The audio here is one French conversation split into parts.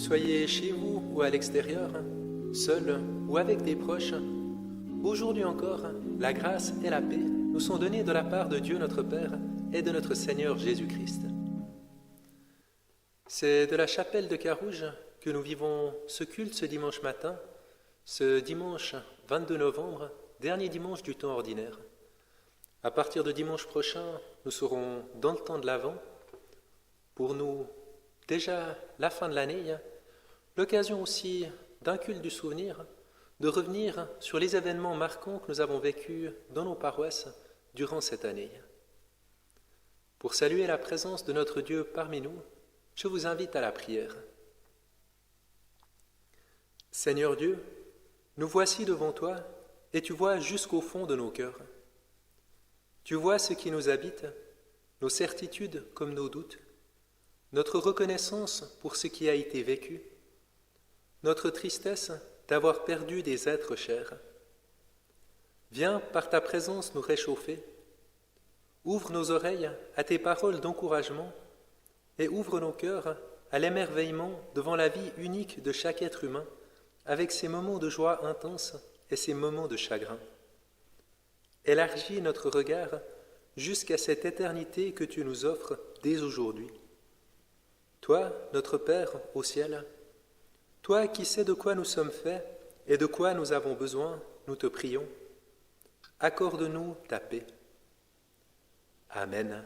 soyez chez vous ou à l'extérieur, seul ou avec des proches, aujourd'hui encore, la grâce et la paix nous sont données de la part de Dieu notre Père et de notre Seigneur Jésus-Christ. C'est de la chapelle de Carouge que nous vivons ce culte ce dimanche matin, ce dimanche 22 novembre, dernier dimanche du temps ordinaire. À partir de dimanche prochain, nous serons dans le temps de l'Avent. Pour nous, déjà la fin de l'année, l'occasion aussi d'un culte du souvenir, de revenir sur les événements marquants que nous avons vécus dans nos paroisses durant cette année. Pour saluer la présence de notre Dieu parmi nous, je vous invite à la prière. Seigneur Dieu, nous voici devant toi et tu vois jusqu'au fond de nos cœurs. Tu vois ce qui nous habite, nos certitudes comme nos doutes, notre reconnaissance pour ce qui a été vécu, notre tristesse d'avoir perdu des êtres chers. Viens par ta présence nous réchauffer, ouvre nos oreilles à tes paroles d'encouragement et ouvre nos cœurs à l'émerveillement devant la vie unique de chaque être humain, avec ses moments de joie intense et ses moments de chagrin. Élargis notre regard jusqu'à cette éternité que tu nous offres dès aujourd'hui. Toi, notre Père au ciel, toi qui sais de quoi nous sommes faits et de quoi nous avons besoin, nous te prions. Accorde-nous ta paix. Amen.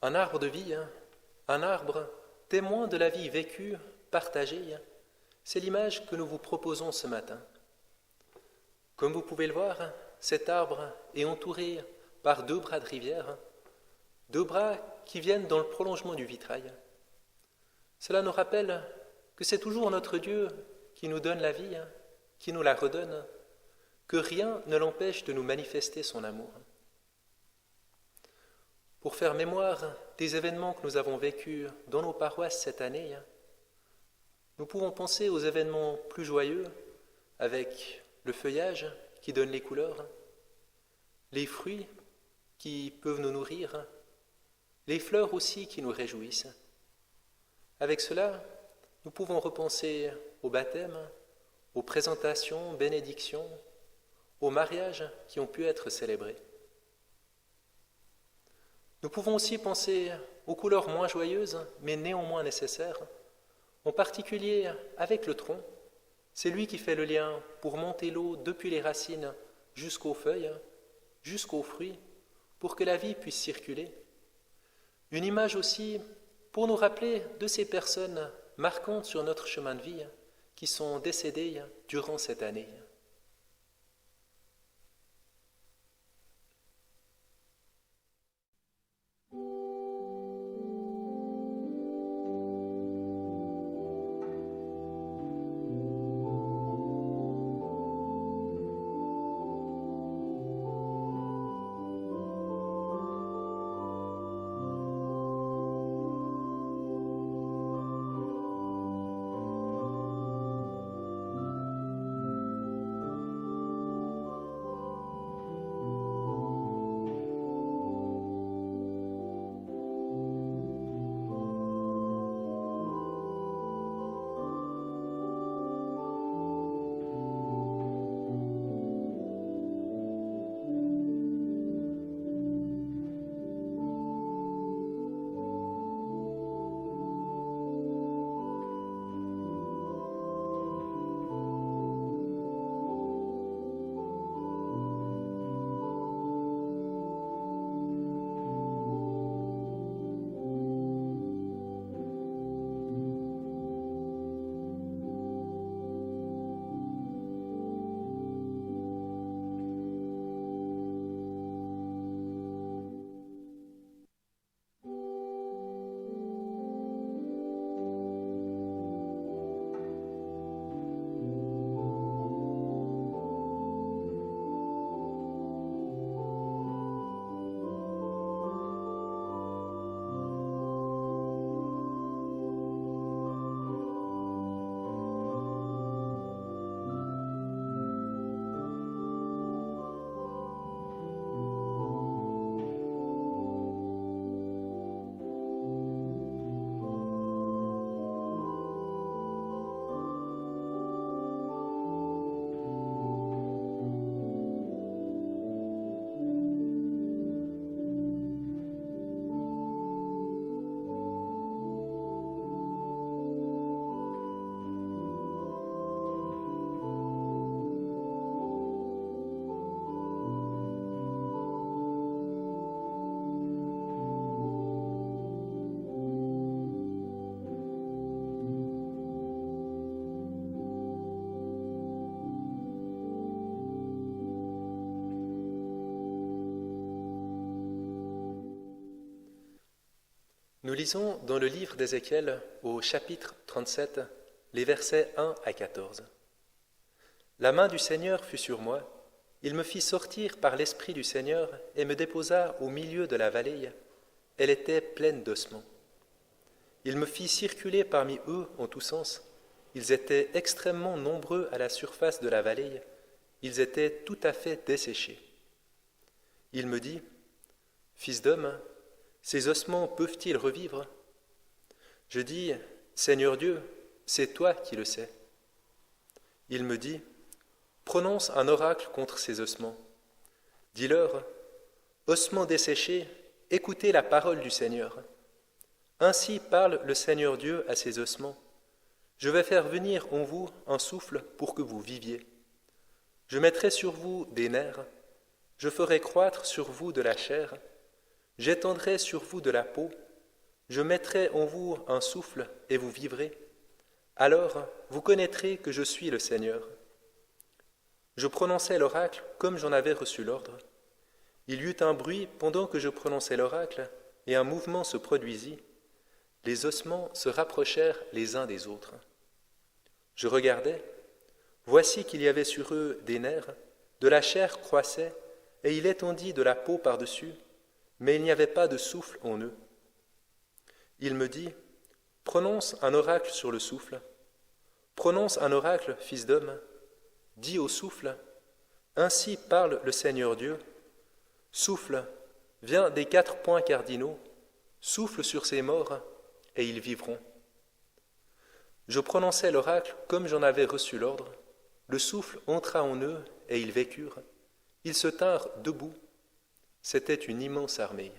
Un arbre de vie, un arbre témoin de la vie vécue, partagée, c'est l'image que nous vous proposons ce matin. Comme vous pouvez le voir, cet arbre est entouré par deux bras de rivière, deux bras qui viennent dans le prolongement du vitrail. Cela nous rappelle que c'est toujours notre Dieu qui nous donne la vie, qui nous la redonne, que rien ne l'empêche de nous manifester son amour. Pour faire mémoire des événements que nous avons vécus dans nos paroisses cette année, nous pouvons penser aux événements plus joyeux, avec le feuillage qui donne les couleurs, les fruits qui peuvent nous nourrir, les fleurs aussi qui nous réjouissent. Avec cela, nous pouvons repenser au baptême, aux présentations, bénédictions, aux mariages qui ont pu être célébrés. Nous pouvons aussi penser aux couleurs moins joyeuses, mais néanmoins nécessaires, en particulier avec le tronc. C'est lui qui fait le lien pour monter l'eau depuis les racines jusqu'aux feuilles, jusqu'aux fruits, pour que la vie puisse circuler. Une image aussi pour nous rappeler de ces personnes marquantes sur notre chemin de vie qui sont décédées durant cette année. Nous lisons dans le livre d'Ézéchiel, au chapitre 37, les versets 1 à 14. « La main du Seigneur fut sur moi, il me fit sortir par l'Esprit du Seigneur et me déposa au milieu de la vallée. Elle était pleine d'ossements. Il me fit circuler parmi eux en tous sens. Ils étaient extrêmement nombreux à la surface de la vallée. Ils étaient tout à fait desséchés. Il me dit, « Fils d'homme, ces ossements peuvent-ils revivre ?» Je dis, « Seigneur Dieu, c'est toi qui le sais. » Il me dit, « Prononce un oracle contre ces ossements. Dis-leur, ossements desséchés, écoutez la parole du Seigneur. Ainsi parle le Seigneur Dieu à ces ossements. Je vais faire venir en vous un souffle pour que vous viviez. Je mettrai sur vous des nerfs, je ferai croître sur vous de la chair, j'étendrai sur vous de la peau, je mettrai en vous un souffle et vous vivrez. Alors vous connaîtrez que je suis le Seigneur. » Je prononçai l'oracle comme j'en avais reçu l'ordre. Il y eut un bruit pendant que je prononçais l'oracle, et un mouvement se produisit. Les ossements se rapprochèrent les uns des autres. Je regardai, voici qu'il y avait sur eux des nerfs, de la chair croissait, et il étendit de la peau par-dessus, mais il n'y avait pas de souffle en eux. Il me dit, « Prononce un oracle sur le souffle. Prononce un oracle, fils d'homme. Dis au souffle, ainsi parle le Seigneur Dieu. Souffle, vient des 4 points cardinaux, souffle sur ces morts, et ils vivront. Je prononçai l'oracle comme j'en avais reçu l'ordre. Le souffle entra en eux, et ils vécurent. Ils se tinrent debout. C'était une immense armée.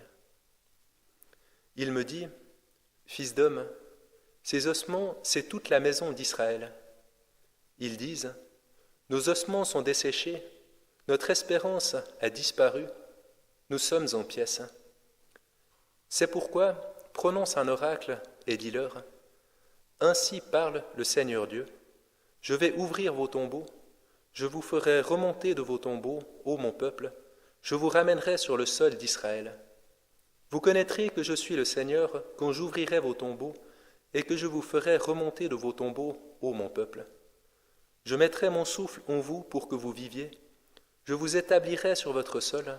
Il me dit, « Fils d'homme, ces ossements, c'est toute la maison d'Israël. » Ils disent, « Nos ossements sont desséchés, notre espérance a disparu, nous sommes en pièces. » C'est pourquoi prononce un oracle et dis-leur, « Ainsi parle le Seigneur Dieu, je vais ouvrir vos tombeaux, je vous ferai remonter de vos tombeaux, ô mon peuple, je vous ramènerai sur le sol d'Israël. Vous connaîtrez que je suis le Seigneur quand j'ouvrirai vos tombeaux et que je vous ferai remonter de vos tombeaux, ô mon peuple. Je mettrai mon souffle en vous pour que vous viviez, je vous établirai sur votre sol.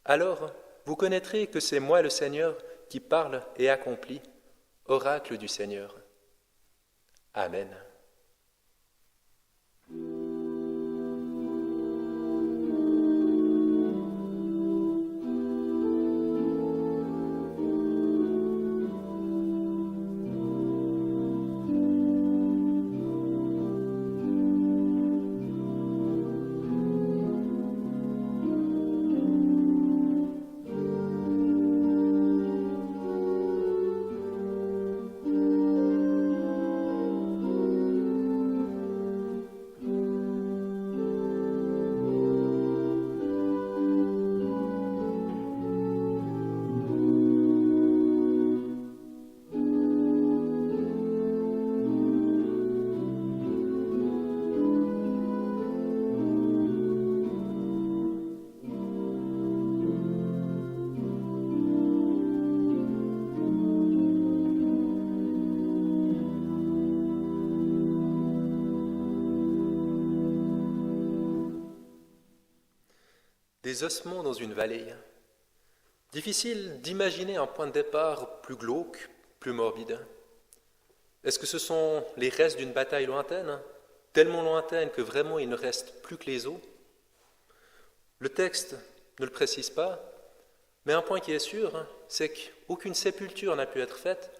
Alors vous connaîtrez que c'est moi le Seigneur qui parle et accomplit, oracle du Seigneur. Amen. Des ossements dans une vallée. Difficile d'imaginer un point de départ plus glauque, plus morbide. Est-ce que ce sont les restes d'une bataille lointaine, tellement lointaine que vraiment il ne reste plus que les os? Le texte ne le précise pas, mais un point qui est sûr, c'est qu'aucune sépulture n'a pu être faite,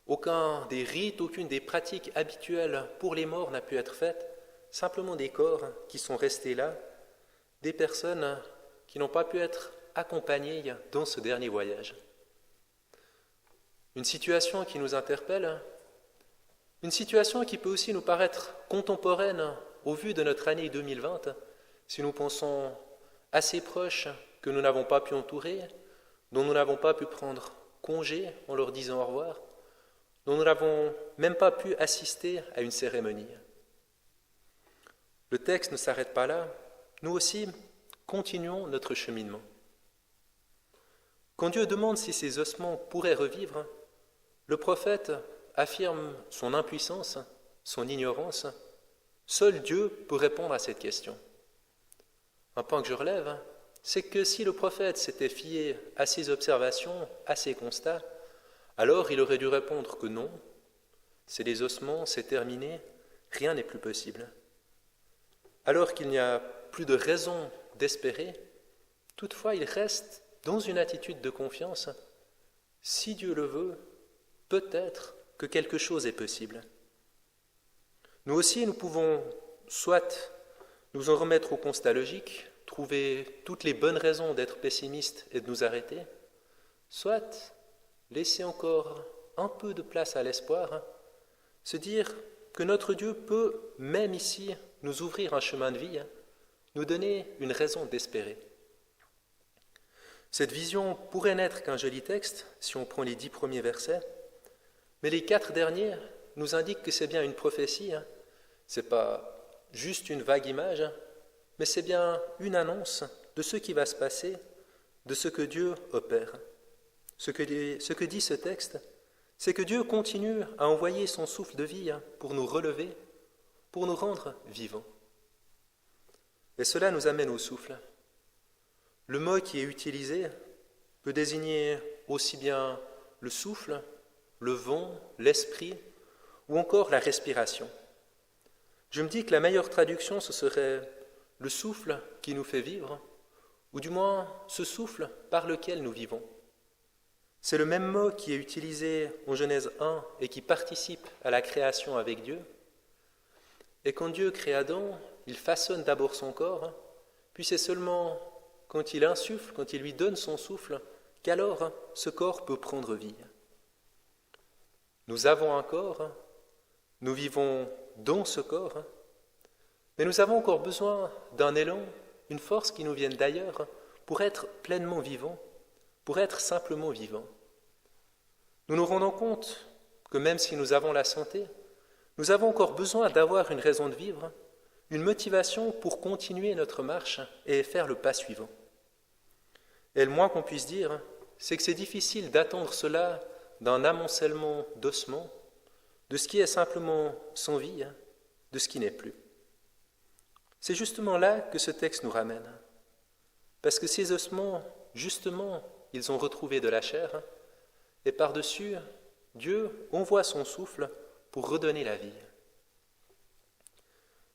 aucun des rites, aucune des pratiques habituelles pour les morts n'a pu être faite, simplement des corps qui sont restés là, des personnes qui n'ont pas pu être accompagnées dans ce dernier voyage. Une situation qui nous interpelle, une situation qui peut aussi nous paraître contemporaine au vu de notre année 2020, si nous pensons à ces proches que nous n'avons pas pu entourer, dont nous n'avons pas pu prendre congé en leur disant au revoir, dont nous n'avons même pas pu assister à une cérémonie. Le texte ne s'arrête pas là. Nous aussi, continuons notre cheminement. Quand Dieu demande si ces ossements pourraient revivre, le prophète affirme son impuissance, son ignorance. Seul Dieu peut répondre à cette question. Un point que je relève, c'est que si le prophète s'était fié à ses observations, à ses constats, alors il aurait dû répondre que non, c'est les ossements, c'est terminé, rien n'est plus possible. Alors qu'il n'y a plus de raison d'espérer, toutefois il reste dans une attitude de confiance. Si Dieu le veut, peut-être que quelque chose est possible. Nous aussi, nous pouvons soit nous en remettre au constat logique, trouver toutes les bonnes raisons d'être pessimistes et de nous arrêter, soit laisser encore un peu de place à l'espoir, se dire que notre Dieu peut, même ici, nous ouvrir un chemin de vie, nous donner une raison d'espérer. Cette vision pourrait n'être qu'un joli texte, si on prend les 10 premiers versets, mais les 4 derniers nous indiquent que c'est bien une prophétie, ce n'est pas juste une vague image, mais c'est bien une annonce de ce qui va se passer, de ce que Dieu opère. Ce que dit ce texte, c'est que Dieu continue à envoyer son souffle de vie pour nous relever, pour nous rendre vivants. Et cela nous amène au souffle. Le mot qui est utilisé peut désigner aussi bien le souffle, le vent, l'esprit, ou encore la respiration. Je me dis que la meilleure traduction, ce serait le souffle qui nous fait vivre, ou du moins ce souffle par lequel nous vivons. C'est le même mot qui est utilisé en Genèse 1 et qui participe à la création avec Dieu. Et quand Dieu crée Adam, il façonne d'abord son corps, puis c'est seulement quand il insuffle, quand il lui donne son souffle, qu'alors ce corps peut prendre vie. Nous avons un corps, nous vivons dans ce corps, mais nous avons encore besoin d'un élan, une force qui nous vienne d'ailleurs pour être pleinement vivants, pour être simplement vivants. Nous nous rendons compte que même si nous avons la santé, nous avons encore besoin d'avoir une raison de vivre, une motivation pour continuer notre marche et faire le pas suivant. Et le moins qu'on puisse dire, c'est que c'est difficile d'attendre cela d'un amoncellement d'ossements, de ce qui est simplement sans vie, de ce qui n'est plus. C'est justement là que ce texte nous ramène. Parce que ces ossements, justement, ils ont retrouvé de la chair, et par-dessus, Dieu envoie son souffle pour redonner la vie.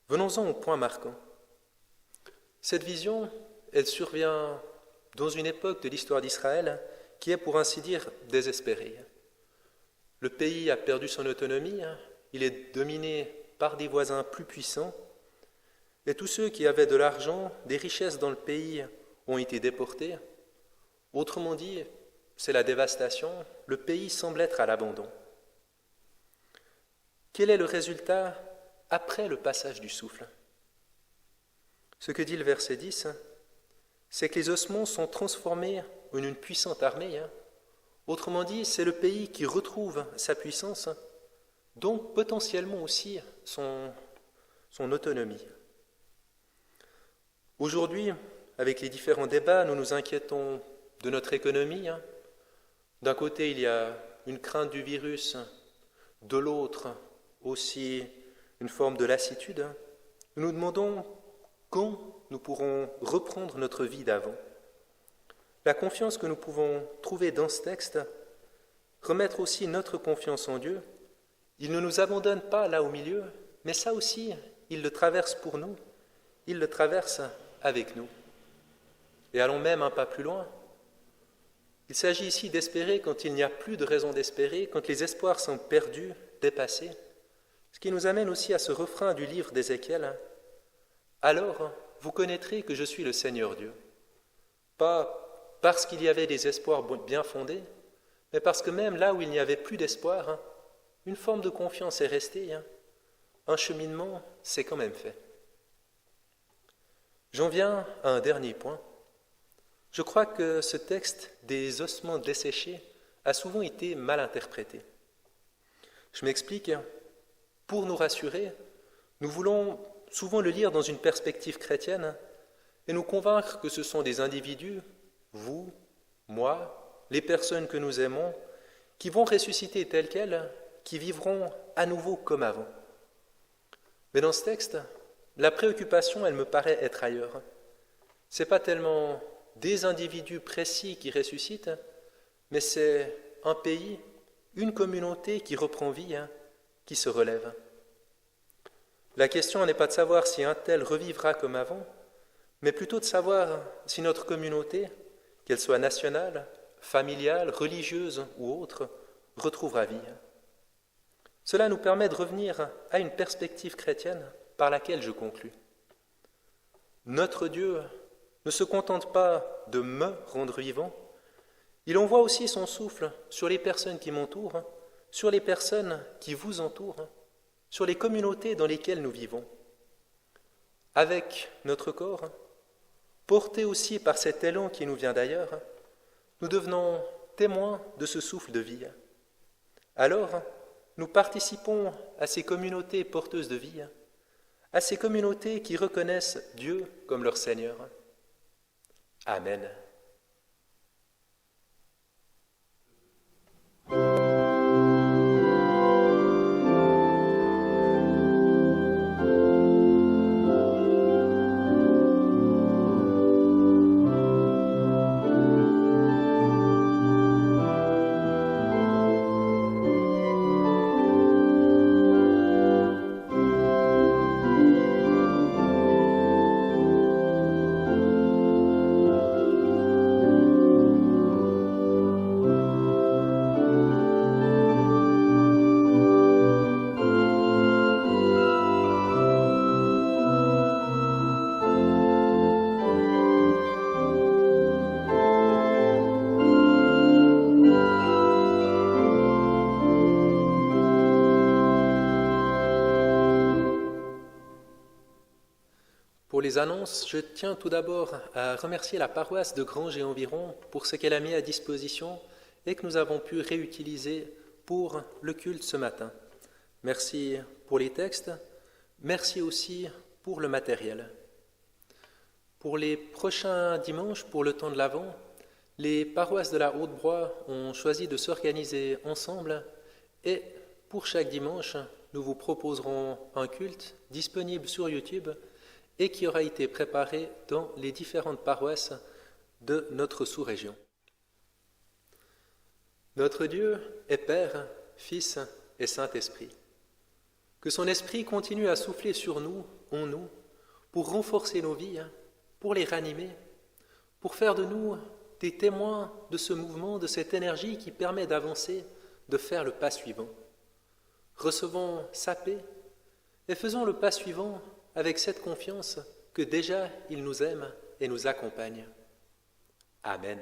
Venons-en au point marquant. Cette vision, elle survient dans une époque de l'histoire d'Israël qui est, pour ainsi dire, désespérée. Le pays a perdu son autonomie, il est dominé par des voisins plus puissants, et tous ceux qui avaient de l'argent, des richesses dans le pays ont été déportés. Autrement dit, c'est la dévastation, le pays semble être à l'abandon. Quel est le résultat après le passage du souffle? Ce que dit le verset 10, c'est que les ossements sont transformés en une puissante armée. Autrement dit, c'est le pays qui retrouve sa puissance, donc potentiellement aussi son autonomie. Aujourd'hui, avec les différents débats, nous nous inquiétons de notre économie. D'un côté, il y a une crainte du virus, de l'autre aussi une forme de lassitude. Nous nous demandons quand nous pourrons reprendre notre vie d'avant. La confiance que nous pouvons trouver dans ce texte, remettre aussi notre confiance en Dieu. Il ne nous abandonne pas là au milieu, mais ça aussi, il le traverse pour nous, il le traverse avec nous. Et allons même un pas plus loin. Il s'agit ici d'espérer quand il n'y a plus de raison d'espérer, quand les espoirs sont perdus, dépassés. Ce qui nous amène aussi à ce refrain du livre d'Ézéchiel. « Alors, vous connaîtrez que je suis le Seigneur Dieu. » Pas parce qu'il y avait des espoirs bien fondés, mais parce que même là où il n'y avait plus d'espoir, une forme de confiance est restée. Un cheminement s'est quand même fait. J'en viens à un dernier point. Je crois que ce texte des ossements desséchés a souvent été mal interprété. Je m'explique. Pour nous rassurer, nous voulons souvent le lire dans une perspective chrétienne et nous convaincre que ce sont des individus, vous, moi, les personnes que nous aimons, qui vont ressusciter telles quelles, qui vivront à nouveau comme avant. Mais dans ce texte, la préoccupation, elle me paraît être ailleurs. Ce n'est pas tellement des individus précis qui ressuscitent, mais c'est un pays, une communauté qui reprend vie, qui se relève. La question n'est pas de savoir si un tel revivra comme avant, mais plutôt de savoir si notre communauté, qu'elle soit nationale, familiale, religieuse ou autre, retrouvera vie. Cela nous permet de revenir à une perspective chrétienne par laquelle je conclus. Notre Dieu ne se contente pas de me rendre vivant, il envoie aussi son souffle sur les personnes qui m'entourent, sur les personnes qui vous entourent, sur les communautés dans lesquelles nous vivons. Avec notre corps, portés aussi par cet élan qui nous vient d'ailleurs, nous devenons témoins de ce souffle de vie. Alors, nous participons à ces communautés porteuses de vie, à ces communautés qui reconnaissent Dieu comme leur Seigneur. Amen. les annonces, je tiens tout d'abord à remercier la paroisse de Granges et environ pour ce qu'elle a mis à disposition et que nous avons pu réutiliser pour le culte ce matin. Merci pour les textes, merci aussi pour le matériel. Pour les prochains dimanches, pour le temps de l'Avent, les paroisses de la Haute-Broye ont choisi de s'organiser ensemble et pour chaque dimanche, nous vous proposerons un culte disponible sur YouTube et qui aura été préparé dans les différentes paroisses de notre sous-région. Notre Dieu est Père, Fils et Saint-Esprit. Que son Esprit continue à souffler sur nous, en nous, pour renforcer nos vies, pour les ranimer, pour faire de nous des témoins de ce mouvement, de cette énergie qui permet d'avancer, de faire le pas suivant. Recevons sa paix et faisons le pas suivant avec cette confiance que déjà il nous aime et nous accompagne. Amen.